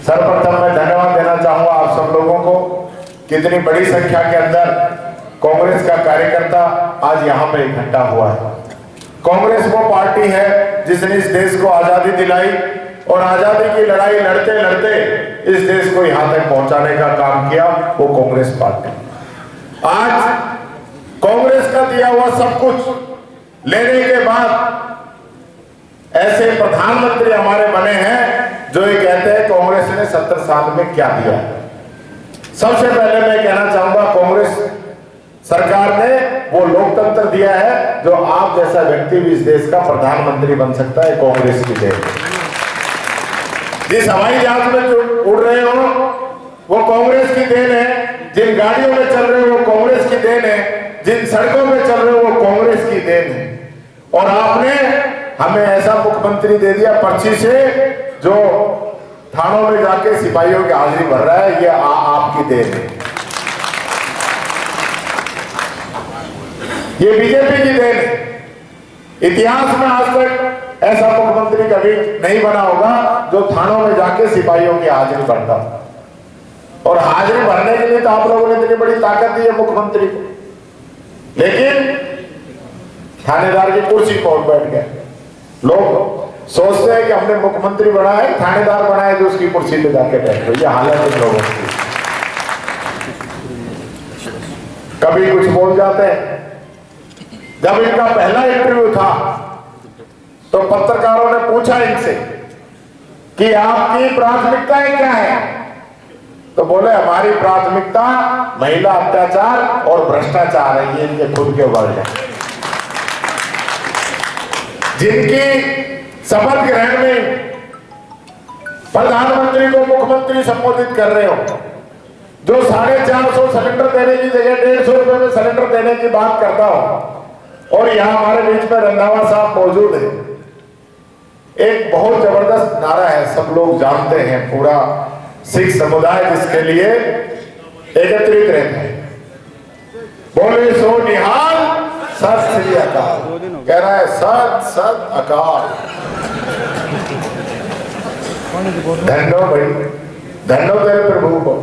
सर्वप्रथम मैं धन्यवाद देना चाहूंगा आप सब लोगों को, कितनी बड़ी संख्या के अंदर कांग्रेस का कार्यकर्ता आज यहाँ पे इकट्ठा हुआ है। कांग्रेस वो पार्टी है जिसने इस देश को आजादी दिलाई और आजादी की लड़ाई लड़ते लड़ते इस देश को यहाँ तक पहुंचाने का काम किया, वो कांग्रेस पार्टी। आज कांग्रेस का दिया हुआ सब कुछ लेने के बाद ऐसे प्रधानमंत्री हमारे बने हैं जो ये कहते हैं कांग्रेस ने 70 साल में क्या दिया। सबसे पहले मैं कहना चाहूंगा कांग्रेस सरकार ने वो लोकतंत्र दिया है जो आप जैसा व्यक्ति भी इस देश का प्रधानमंत्री बन सकता है, कांग्रेस की देन। जिस हवाई जहाज में उड़ रहे हो वो कांग्रेस की देन है, जिन गाड़ियों में चल रहे हो वो कांग्रेस की देन है, जिन सड़कों में चल रहे हो वो कांग्रेस की देन है। और आपने हमें ऐसा मुख्यमंत्री दे दिया पर्ची से जो थानों में जाके सिपाहियों की हाजिरी भर रहा है, ये आपकी देन है, ये बीजेपी की देन है। इतिहास में आज तक ऐसा मुख्यमंत्री कभी नहीं बना होगा जो थानों में जाके सिपाहियों की हाजिरी भरता। और हाजिरी भरने के लिए तो आप लोगों ने इतनी बड़ी ताकत दी है मुख्यमंत्री को, लेकिन थानेदार की कुर्सी पर बैठ गए। लोग सोचते हैं कि हमने मुख्यमंत्री बनाया है, थानेदार बनाया तो उसकी कुर्सी पे जाके बैठ गए। ये हालत है लोगों की। कभी कुछ बोल जाते हैं। जब इनका पहला इंटरव्यू था तो पत्रकारों ने पूछा इनसे कि आपकी प्राथमिकताएं क्या है, तो बोले हमारी प्राथमिकता महिला अत्याचार और भ्रष्टाचार है। ये इनके खुद के वर्ड है। जिनकी शपथ ग्रहण में प्रधानमंत्री को मुख्यमंत्री संबोधित कर रहे हो, जो 450 सिलेंडर देने की जगह 150 रुपए में सिलेंडर देने की बात करता हो, और यहाँ हमारे बीच में रंधावा साहब मौजूद है। एक बहुत जबरदस्त नारा है, सब लोग जानते हैं, पूरा सिख समुदाय जिसके लिए एकत्रित रहता है। बोले सो निहाल सत श्री अकाल, कह रहा है सत सत अकाल। धन्यो भाई, धन्यो तेरे प्रभु को।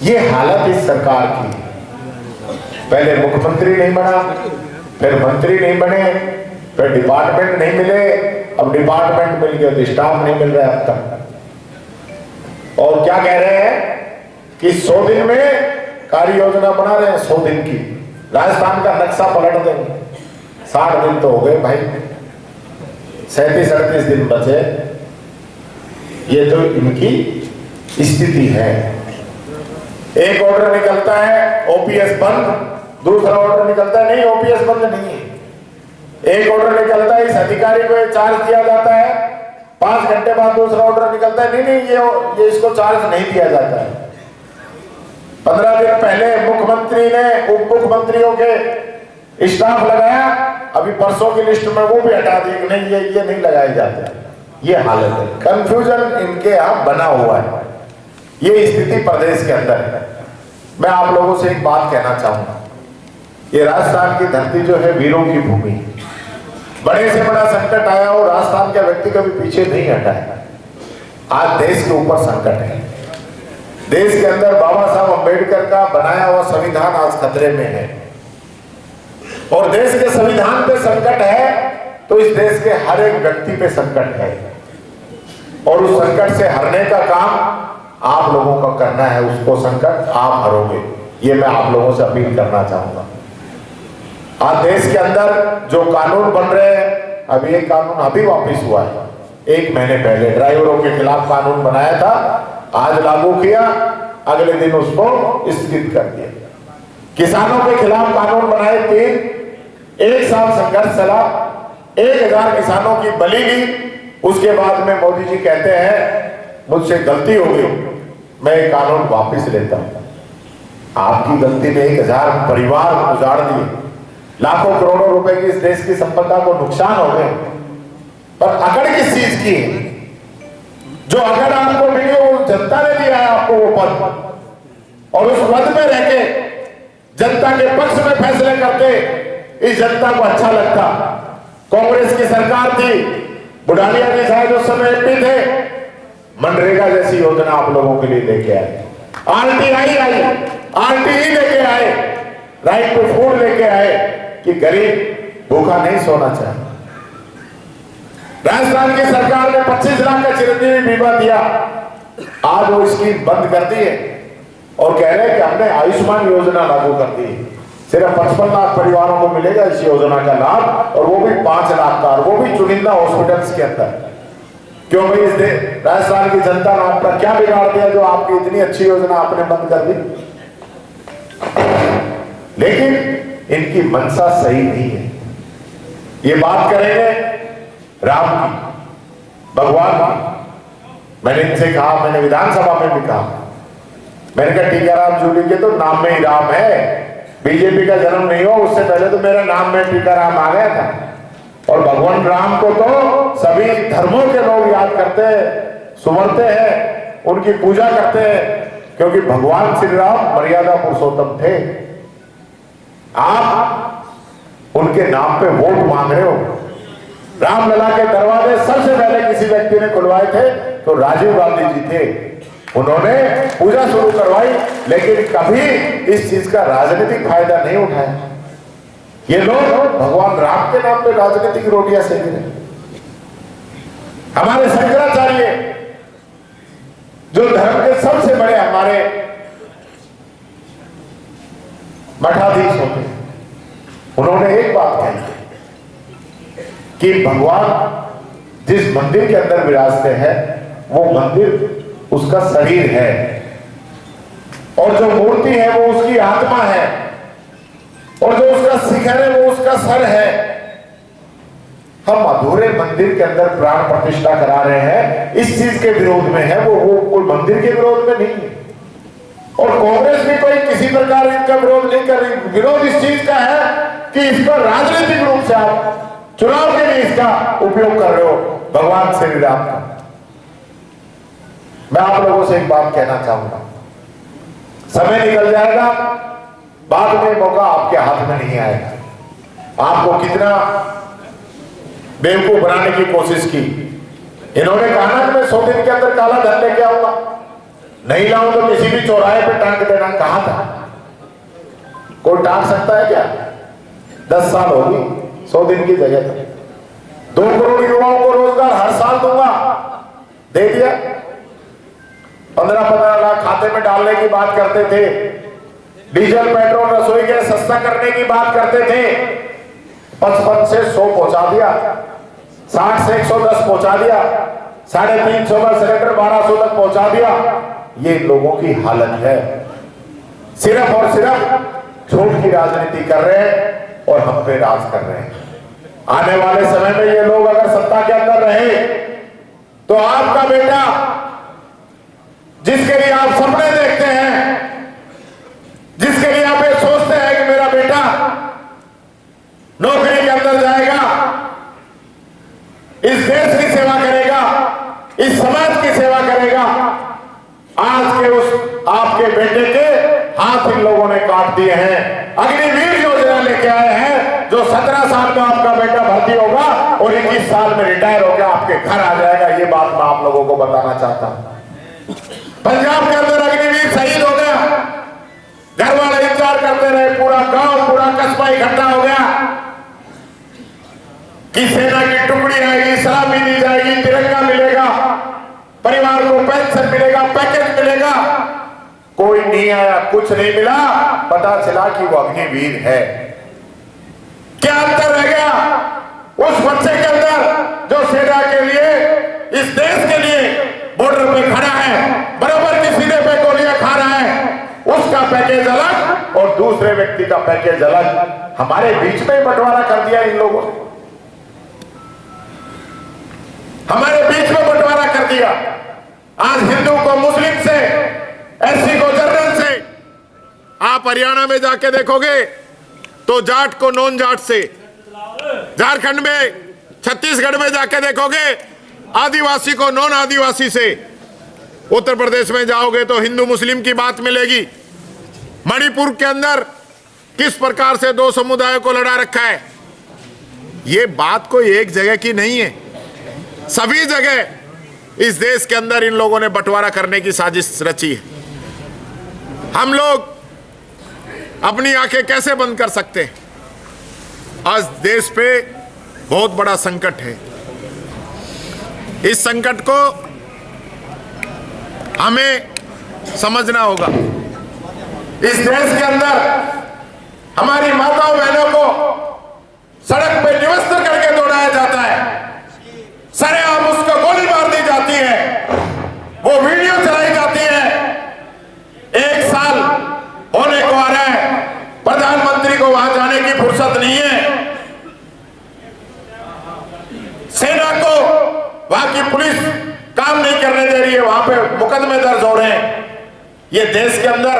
ये हालत इस सरकार की। पहले मुख्यमंत्री नहीं बना, फिर मंत्री नहीं बने, फिर डिपार्टमेंट नहीं मिले, अब डिपार्टमेंट मिल गया तो स्टाफ नहीं मिल रहा है अब तक। और क्या कह रहे हैं कि 100 दिन में कार्य योजना बना रहे हैं, 100 दिन की। राजस्थान का नक्शा पलट देंगे। 60 दिन तो हो गए भाई, 37-38 दिन बचे। ये तो इनकी स्थिति है। एक ऑर्डर निकलता है ओपीएस बंद, दूसरा ऑर्डर निकलता है नहीं ओपीएस बंद नहीं है। एक ऑर्डर निकलता है इस अधिकारी को चार्ज दिया जाता है, 5 घंटे बाद दूसरा ऑर्डर निकलता है नहीं ये इसको चार्ज नहीं दिया जाता है। 15 दिन पहले मुख्यमंत्री ने उप मुख्यमंत्रियों के स्टाफ लगाया, अभी परसों की लिस्ट में वो भी हटा दी कि नहीं ये नहीं लगाए जाते। ये हालत है, कंफ्यूजन इनके यहाँ बना हुआ है। ये स्थिति प्रदेश के अंदर है। मैं आप लोगों से एक बात कहना चाहूंगा, ये राजस्थान की धरती जो है वीरों की भूमि है। बड़े से बड़ा संकट आया और राजस्थान का व्यक्ति कभी पीछे नहीं हटा है। आज देश के ऊपर संकट है। देश के अंदर बाबा साहब अम्बेडकर का बनाया हुआ संविधान आज खतरे में है, और देश के संविधान पे संकट है तो इस देश के हर एक व्यक्ति पे संकट है, और उस संकट से हरने का काम आप लोगों का करना है। उसको संकट आप हरोगे, ये मैं आप लोगों से अपील करना चाहूंगा। आज देश के अंदर जो कानून बन रहे हैं, अभी एक कानून अभी वापस हुआ है 1 महीने पहले, ड्राइवरों के खिलाफ कानून बनाया था, आज लागू किया, अगले दिन उसको स्थगित कर दिया। किसानों के खिलाफ कानून बनाए 3, 1 साल संघर्ष चला, 1000 किसानों की बलि ली। उसके बाद में मोदी जी कहते हैं मुझसे गलती हो गई, मैं ये कानून वापस लेता हूं। आपकी गलती ने 1000 परिवार उजाड़ दिए, लाखों करोड़ों रुपए की इस देश की संपदा को नुकसान हो गए। पर अकड़ किस चीज की है? जो अकड़ आपको मिली वो जनता ने दिया है आपको वो पद, और उस पद में रह के जनता के पक्ष में फैसले करते इस जनता को अच्छा लगता। कांग्रेस की सरकार थी, बुढ़ानिया जी शायद उस समय एमपी थे, योजना आप लोगों के लिए लेके आए, आरटीआई आई, आरटीई लेके आए, राइट टू फूड लेके आए कि गरीब भूखा नहीं सोना चाहिए। राजस्थान की सरकार ने 25 लाख का चिरंजीवी बीमा दिया, आज वो स्कीम बंद कर दी है और कह रहे हैं कि हमने आयुष्मान योजना लागू कर दी है। सिर्फ 55 लाख परिवारों को मिलेगा इस योजना का लाभ, और वो भी 5 लाख का, और वो भी चुनिंदा हॉस्पिटल्स के अंदर। क्यों भाई, इस राजस्थान की जनता ने आपका क्या बिगाड़ दिया जो आपकी इतनी अच्छी योजना आपने बंद कर दी? लेकिन इनकी मंशा सही नहीं है। ये बात करेंगे राम की, भगवान की। मैंने इनसे कहा, मैंने विधानसभा में भी कहा, मैंने कहा टीकाराम जूली के तो नाम में ही राम है, बीजेपी का जन्म नहीं हो उससे पहले तो मेरे नाम में टीकाराम आ गया था। और भगवान राम को तो सभी धर्मों के लोग याद करते हैं, सुमरते हैं, उनकी पूजा करते हैं, क्योंकि भगवान श्री राम मर्यादा पुरुषोत्तम थे। आप उनके नाम पे वोट मांग रहे हो। रामलला के दरवाजे सबसे पहले किसी व्यक्ति ने खुलवाए थे तो राजीव गांधी जी थे, उन्होंने पूजा शुरू करवाई, लेकिन कभी इस चीज का राजनीतिक फायदा नहीं उठाया। ये लोग भगवान राम के नाम पे राजनीतिक रोटियां सेक रहे। हमारे शंकराचार्य जो धर्म के सबसे बड़े हमारे मठाधीश होते हैं, उन्होंने एक बात कही कि भगवान जिस मंदिर के अंदर विराजते हैं वो मंदिर उसका शरीर है, और जो मूर्ति है वो उसकी आत्मा है, और जो उसका शिखर है वो उसका सर है। हम अधूरे मंदिर के अंदर प्राण प्रतिष्ठा करा रहे हैं, इस चीज के विरोध में है, वो कोई मंदिर के विरोध में नहीं है। और कांग्रेस भी कोई किसी प्रकार इनका विरोध नहीं कर रही। विरोध इस चीज का है कि इसका राजनीतिक रूप से आप चुनाव के लिए इसका उपयोग कर रहे हो, भगवान श्री राम का। मैं आप लोगों से एक बात कहना चाहूंगा, समय निकल जाएगा, बाद में मौका आपके हाथ में नहीं आएगा। आपको कितना बेवकूफ बनाने की कोशिश की। इन्होंने कहा ना कि मैं 100 दिन के अंदर काला धन लेके आऊंगा, नहीं लाऊं तो किसी भी चौराहे पे टांग देना। कहा था? कोई टांग सकता है क्या? 10 साल होगी 100 दिन की जगह पर। 2 करोड़ युवाओं को रोजगार हर साल दूंगा, दे दिया। 15-15 लाख खाते में डालने की बात करते थे, डीजल पेट्रोल रसोई गैस सस्ता करने की बात करते थे, 55 से 100 पहुंचा दिया, 60 से 110 पहुंचा दिया, 350 का सिलेंडर 1200 तक पहुंचा दिया। ये लोगों की हालत है। सिर्फ और सिर्फ झूठ की राजनीति कर रहे हैं और हम पे राज कर रहे हैं। आने वाले समय में ये लोग अगर सत्ता के अंदर रहे तो आपका बेटा, जिसके लिए आप सपने देखते हैं, जिसके लिए आप ये सोचते हैं कि मेरा बेटा नौकरी के अंदर जाएगा, इस देश की सेवा करेगा, इस समाज की सेवा करेगा, आज के उस आपके बेटे के हाथ इन लोगों ने काट दिए हैं। अग्निवीर योजना लेके आए हैं, जो 17 साल में आपका बेटा भर्ती होगा और 21 साल में रिटायर होकर आपके घर आ जाएगा। ये बात मैं आप लोगों को बताना चाहता हूं। पंजाब के अंदर अग्निवीर शहीद हो गया, घर वाले इंतजार करते रहे, पूरा गांव पूरा कस्बा इकट्ठा हो गया कि सेना की टुकड़ी आएगी, सलामी दी जाएगी, तिरंगा मिलेगा, परिवार को पेंशन मिलेगा, पैकेज मिलेगा। कोई नहीं आया, कुछ नहीं मिला, पता चला कि वो अग्निवीर है। क्या अंतर रह गया उस बच्चे के अंदर जो सेना के लिए, इस देश के लिए बॉर्डर पे खड़ा है, बराबर की सीधे पे गोलियां खा रहा है, उसका पैकेज अलग और दूसरे व्यक्ति का पैकेज अलग। हमारे बीच में बंटवारा कर दिया इन लोगों ने, हमारे बीच में बंटवारा कर दिया। आज हिंदू को मुस्लिम से, एससी को जनरल से, आप हरियाणा में जाके देखोगे तो जाट को नॉन जाट से, झारखंड में, छत्तीसगढ़ में जाके देखोगे आदिवासी को नॉन आदिवासी से, उत्तर प्रदेश में जाओगे तो हिंदू मुस्लिम की बात मिलेगी। मणिपुर के अंदर किस प्रकार से 2 समुदायों को लड़ा रखा है। ये बात कोई एक जगह की नहीं है, सभी जगह इस देश के अंदर इन लोगों ने बंटवारा करने की साजिश रची है। हम लोग अपनी आंखें कैसे बंद कर सकते हैं? आज देश पे बहुत बड़ा संकट है। इस संकट को हमें समझना होगा। इस देश के अंदर हमारी माताओं बहनों को सड़क पे निवस्त्र करके दौड़ाया जाता है, सरेआम उसको गोली मार दी जाती है, वो वीडियो चलाई जाती है। 1 साल होने को आ रहा है, प्रधानमंत्री को वहां जाने की फुर्सत नहीं है, सेना को वहां की पुलिस काम नहीं करने दे रही है, वहां पे मुकदमे दर्ज हो रहे हैं। ये देश के अंदर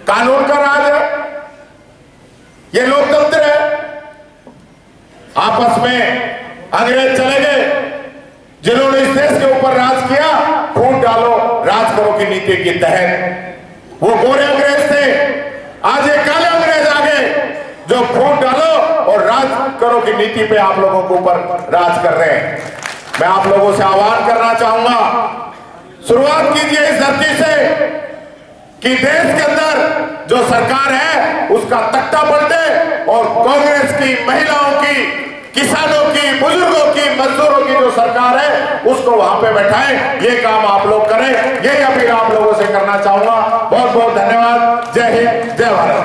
कानून का राज है, ये लोकतंत्र है। आपस में अंग्रेज चले गए, जिन्होंने इस देश के ऊपर राज किया, फूट डालो राज करो की नीति के तहत। वो गोरे अंग्रेज थे, आज ये काले अंग्रेज आ गए जो फूट डालो और राज करो की नीति पे आप लोगों के ऊपर राज कर रहे हैं। मैं आप लोगों से आह्वान करना चाहूंगा, शुरुआत कीजिए इस धरती से कि देश के अंदर जो सरकार है उसका तख्ता पलटे और कांग्रेस की, महिलाओं की, किसानों की, बुजुर्गों की, मजदूरों की जो सरकार है उसको वहां पे बैठाएं। ये काम आप लोग करें, यही अपील आप लोगों से करना चाहूंगा। बहुत बहुत धन्यवाद। जय हिंद, जय भारत।